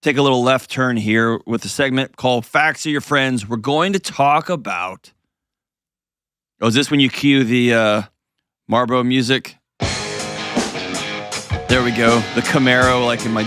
take a little left turn here with a segment called Facts of Your Friends. We're going to talk about. Oh, is this when you cue the Marlboro music? There we go. The Camaro, like in my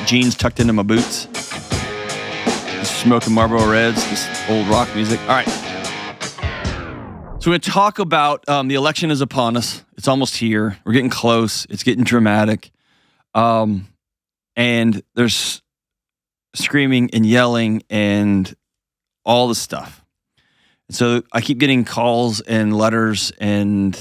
jeans tucked into my boots. Just smoking Marlboro Reds, this old rock music. All right. So we're going to talk about the election is upon us. It's almost here. We're getting close. It's getting dramatic. And there's screaming and yelling and all the stuff. So I keep getting calls and letters and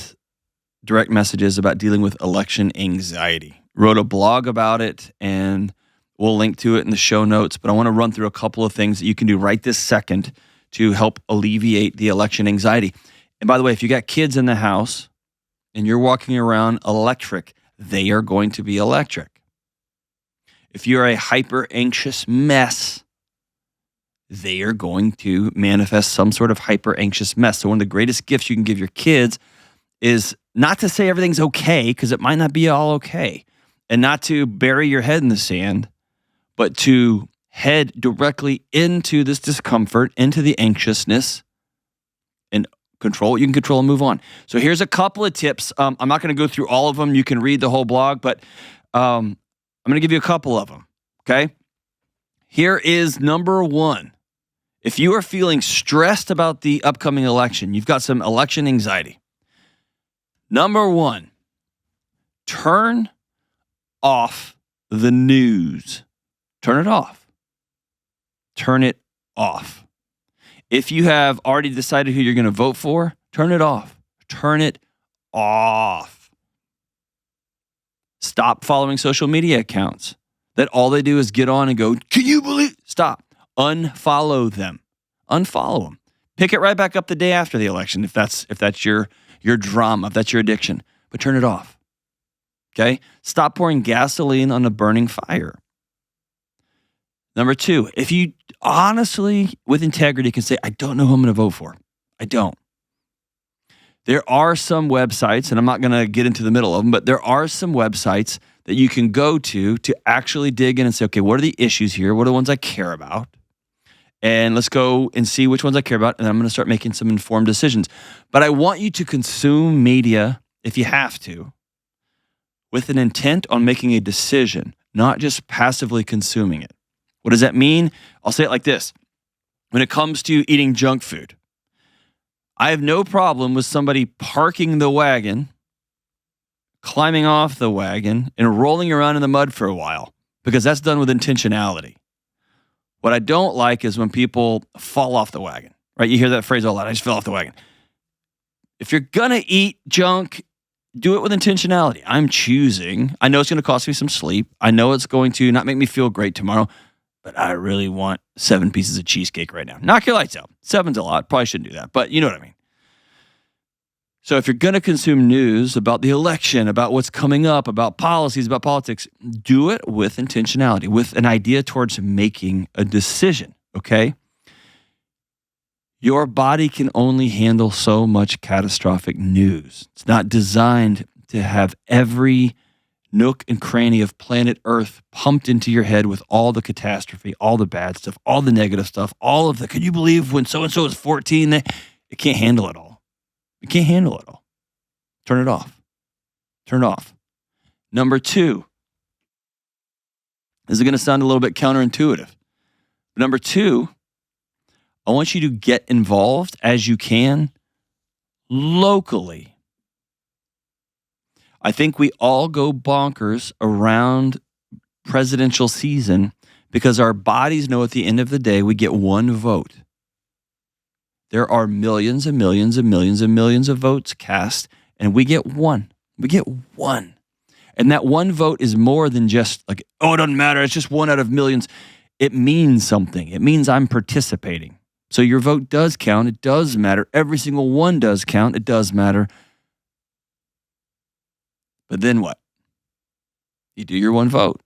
direct messages about dealing with election anxiety. Wrote a blog about it, and we'll link to it in the show notes. But I want to run through a couple of things that you can do right this second to help alleviate the election anxiety. And by the way, if you got kids in the house and you're walking around electric, they are going to be electric. If you're a hyper anxious mess, they are going to manifest some sort of hyper anxious mess. So one of the greatest gifts you can give your kids is not to say everything's okay, because it might not be all okay, and not to bury your head in the sand, but to head directly into this discomfort, into the anxiousness, and control what you can control and move on. So here's a couple of tips. I'm not going to go through all of them. You can read the whole blog, but I'm going to give you a couple of them, okay? Here is number one. If you are feeling stressed about the upcoming election, you've got some election anxiety. Number one, turn off the news. Turn it off. Turn it off. If you have already decided who you're going to vote for, turn it off. Turn it off. Stop following social media accounts that all they do is get on and go, can you believe? Stop. Unfollow them. Unfollow them. Pick it right back up the day after the election if that's your drama, if that's your addiction. But turn it off. Okay? Stop pouring gasoline on a burning fire. Number two, if you honestly, with integrity, can say, I don't know who I'm going to vote for. I don't. There are some websites, and I'm not going to get into the middle of them, but there are some websites that you can go to actually dig in and say, okay, what are the issues here? What are the ones I care about? And let's go and see which ones I care about, and I'm going to start making some informed decisions. But I want you to consume media, if you have to, with an intent on making a decision, not just passively consuming it. What does that mean? I'll say it like this. When it comes to eating junk food, I have no problem with somebody parking the wagon, climbing off the wagon, and rolling around in the mud for a while, because that's done with intentionality. What I don't like is when people fall off the wagon, right? You hear that phrase a lot, I just fell off the wagon. If you're going to eat junk, do it with intentionality. I'm choosing. I know it's going to cost me some sleep. I know it's going to not make me feel great tomorrow, but I really want 7 pieces of cheesecake right now. Knock your lights out. 7's a lot. Probably shouldn't do that, but you know what I mean. So if you're going to consume news about the election, about what's coming up, about policies, about politics, do it with intentionality, with an idea towards making a decision, okay? Your body can only handle so much catastrophic news. It's not designed to have every nook and cranny of planet Earth pumped into your head with all the catastrophe, all the bad stuff, all the negative stuff, all of the, can you believe when so-and-so is 14? It can't handle it all. It can't handle it all. Turn it off. Turn it off. Number two, this is going to sound a little bit counterintuitive. But number two, I want you to get involved as you can locally. I think we all go bonkers around presidential season because our bodies know at the end of the day we get one vote. There are millions and millions and millions and millions of votes cast, and we get one. We get one. And that one vote is more than just like, oh, it doesn't matter. It's just one out of millions. It means something. It means I'm participating. So your vote does count. It does matter. Every single one does count. It does matter. But then what? You do your one vote,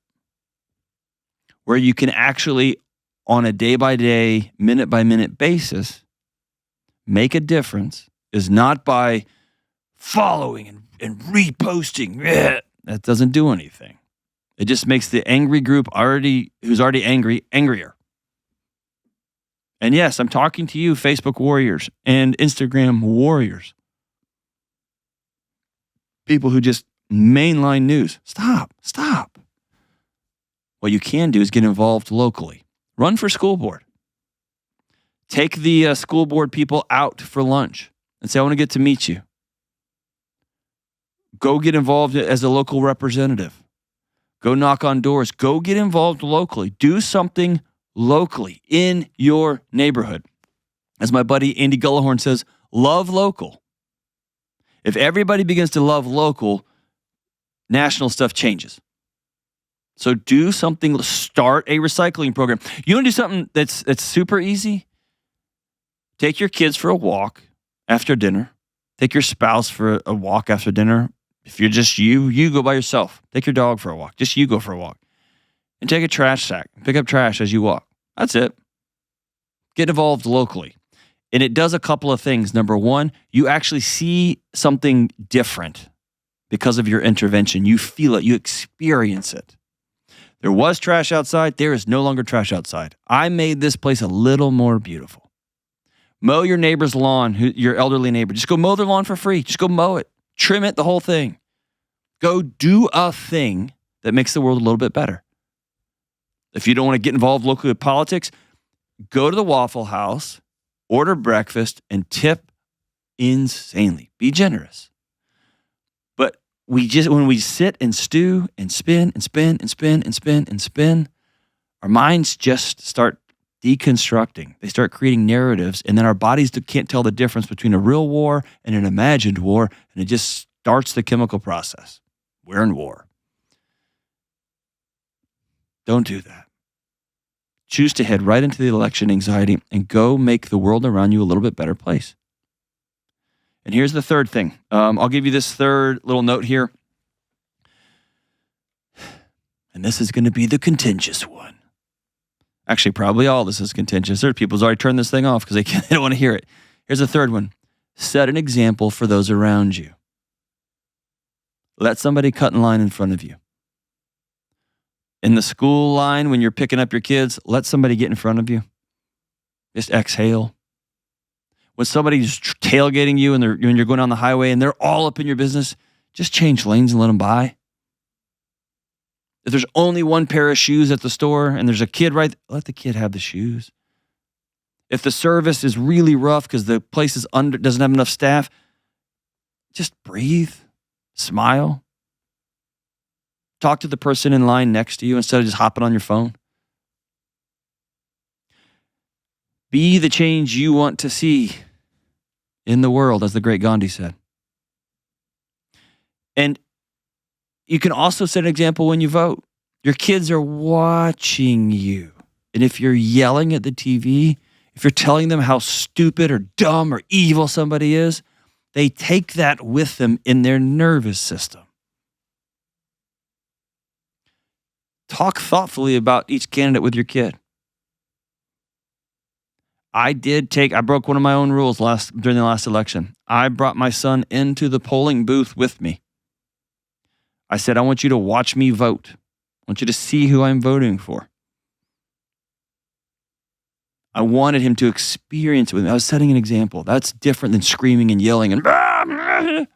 where you can actually, on a day-by-day, minute-by-minute basis, make a difference, is not by following and reposting. That doesn't do anything. It just makes the angry group who's already angry, angrier. And yes, I'm talking to you, Facebook warriors and Instagram warriors. People who just mainline news. Stop. What you can do is get involved locally. Run for school board. Take the school board people out for lunch and say, I want to get to meet you. Go get involved as a local representative. Go knock on doors. Go get involved locally. Do something locally in your neighborhood. As my buddy Andy Gullahorn says, love local. If everybody begins to love local, national stuff changes. So do something, start a recycling program. You want to do something that's super easy? Take your kids for a walk after dinner. Take your spouse for a walk after dinner. If you're just you go by yourself. Take your dog for a walk. Just you go for a walk. And take a trash sack. Pick up trash as you walk. That's it. Get involved locally. And it does a couple of things. Number one, you actually see something different because of your intervention. You feel it. You experience it. There was trash outside. There is no longer trash outside. I made this place a little more beautiful. Mow your neighbor's lawn, your elderly neighbor. Just go mow their lawn for free. Just go mow it. Trim it, the whole thing. Go do a thing that makes the world a little bit better. If you don't want to get involved locally with politics, go to the Waffle House, order breakfast, and tip insanely. Be generous. But when we sit and stew and spin and spin and spin and spin and spin, our minds just start deconstructing. They start creating narratives, and then our bodies can't tell the difference between a real war and an imagined war, and it just starts the chemical process. We're in war. Don't do that. Choose to head right into the election anxiety and go make the world around you a little bit better place. And here's the third thing. I'll give you this third little note here. And this is going to be the contentious one. Actually, probably all this is contentious. There are people who's already turned this thing off because they don't want to hear it. Here's the third one. Set an example for those around you. Let somebody cut in line in front of you. In the school line, when you're picking up your kids, let somebody get in front of you. Just exhale. When somebody's tailgating you and when you're going down the highway and they're all up in your business, just change lanes and let them by. If there's only one pair of shoes at the store and there's a kid let the kid have the shoes. If the service is really rough because the place doesn't have enough staff, just breathe, smile. Talk to the person in line next to you instead of just hopping on your phone. Be the change you want to see in the world, as the great Gandhi said. And you can also set an example when you vote. Your kids are watching you. And if you're yelling at the TV, if you're telling them how stupid or dumb or evil somebody is, they take that with them in their nervous system. Talk thoughtfully about each candidate with your kid. I broke one of my own rules during the last election. I brought my son into the polling booth with me. I said, I want you to watch me vote. I want you to see who I'm voting for. I wanted him to experience it with me. I was setting an example. That's different than screaming and yelling and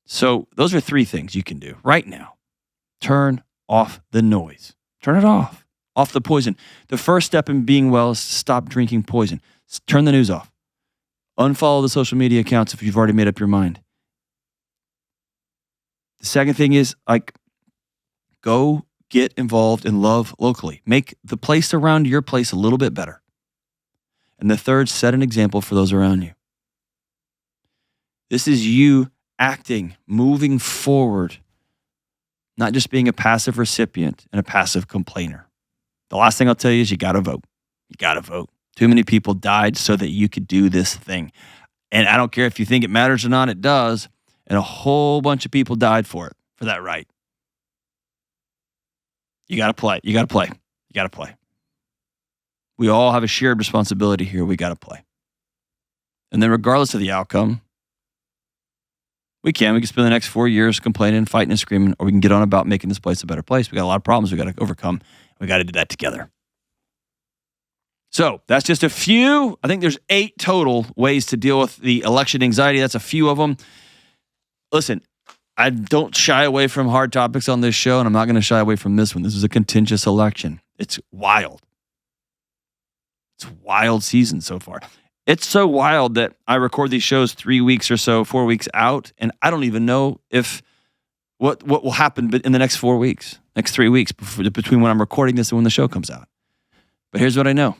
So those are three things you can do right now. Turn off the noise. Turn it off. Off the poison. The first step in being well is to stop drinking poison. Turn the news off. Unfollow the social media accounts if you've already made up your mind. The second thing is go get involved and love locally. Make the place around your place a little bit better. And the third, set an example for those around you. This is you acting, moving forward, not just being a passive recipient and a passive complainer. The last thing I'll tell you is you got to vote. You got to vote. Too many people died so that you could do this thing. And I don't care if you think it matters or not, it does. And a whole bunch of people died for that right. You got to play. You got to play. You got to play. We all have a shared responsibility here. We got to play. And then regardless of the outcome, We can spend the next 4 years complaining, fighting, and screaming, or we can get on about making this place a better place. We got a lot of problems we got to overcome. We got to do that together. So that's just a few. I think there's 8 total ways to deal with the election anxiety. That's a few of them. Listen, I don't shy away from hard topics on this show, and I'm not going to shy away from this one. This is a contentious election. It's wild. It's a wild season so far. It's so wild that I record these shows 3 weeks or so, 4 weeks out, and I don't even know if what will happen in the next 4 weeks, next 3 weeks between when I'm recording this and when the show comes out. But here's what I know.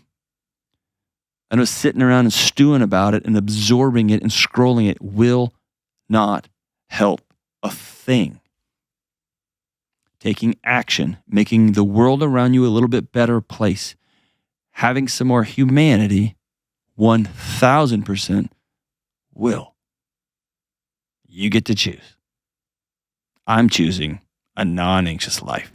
I know sitting around and stewing about it and absorbing it and scrolling it will not help a thing. Taking action, making the world around you a little bit better place, having some more humanity, 1,000% will. You get to choose. I'm choosing a non-anxious life.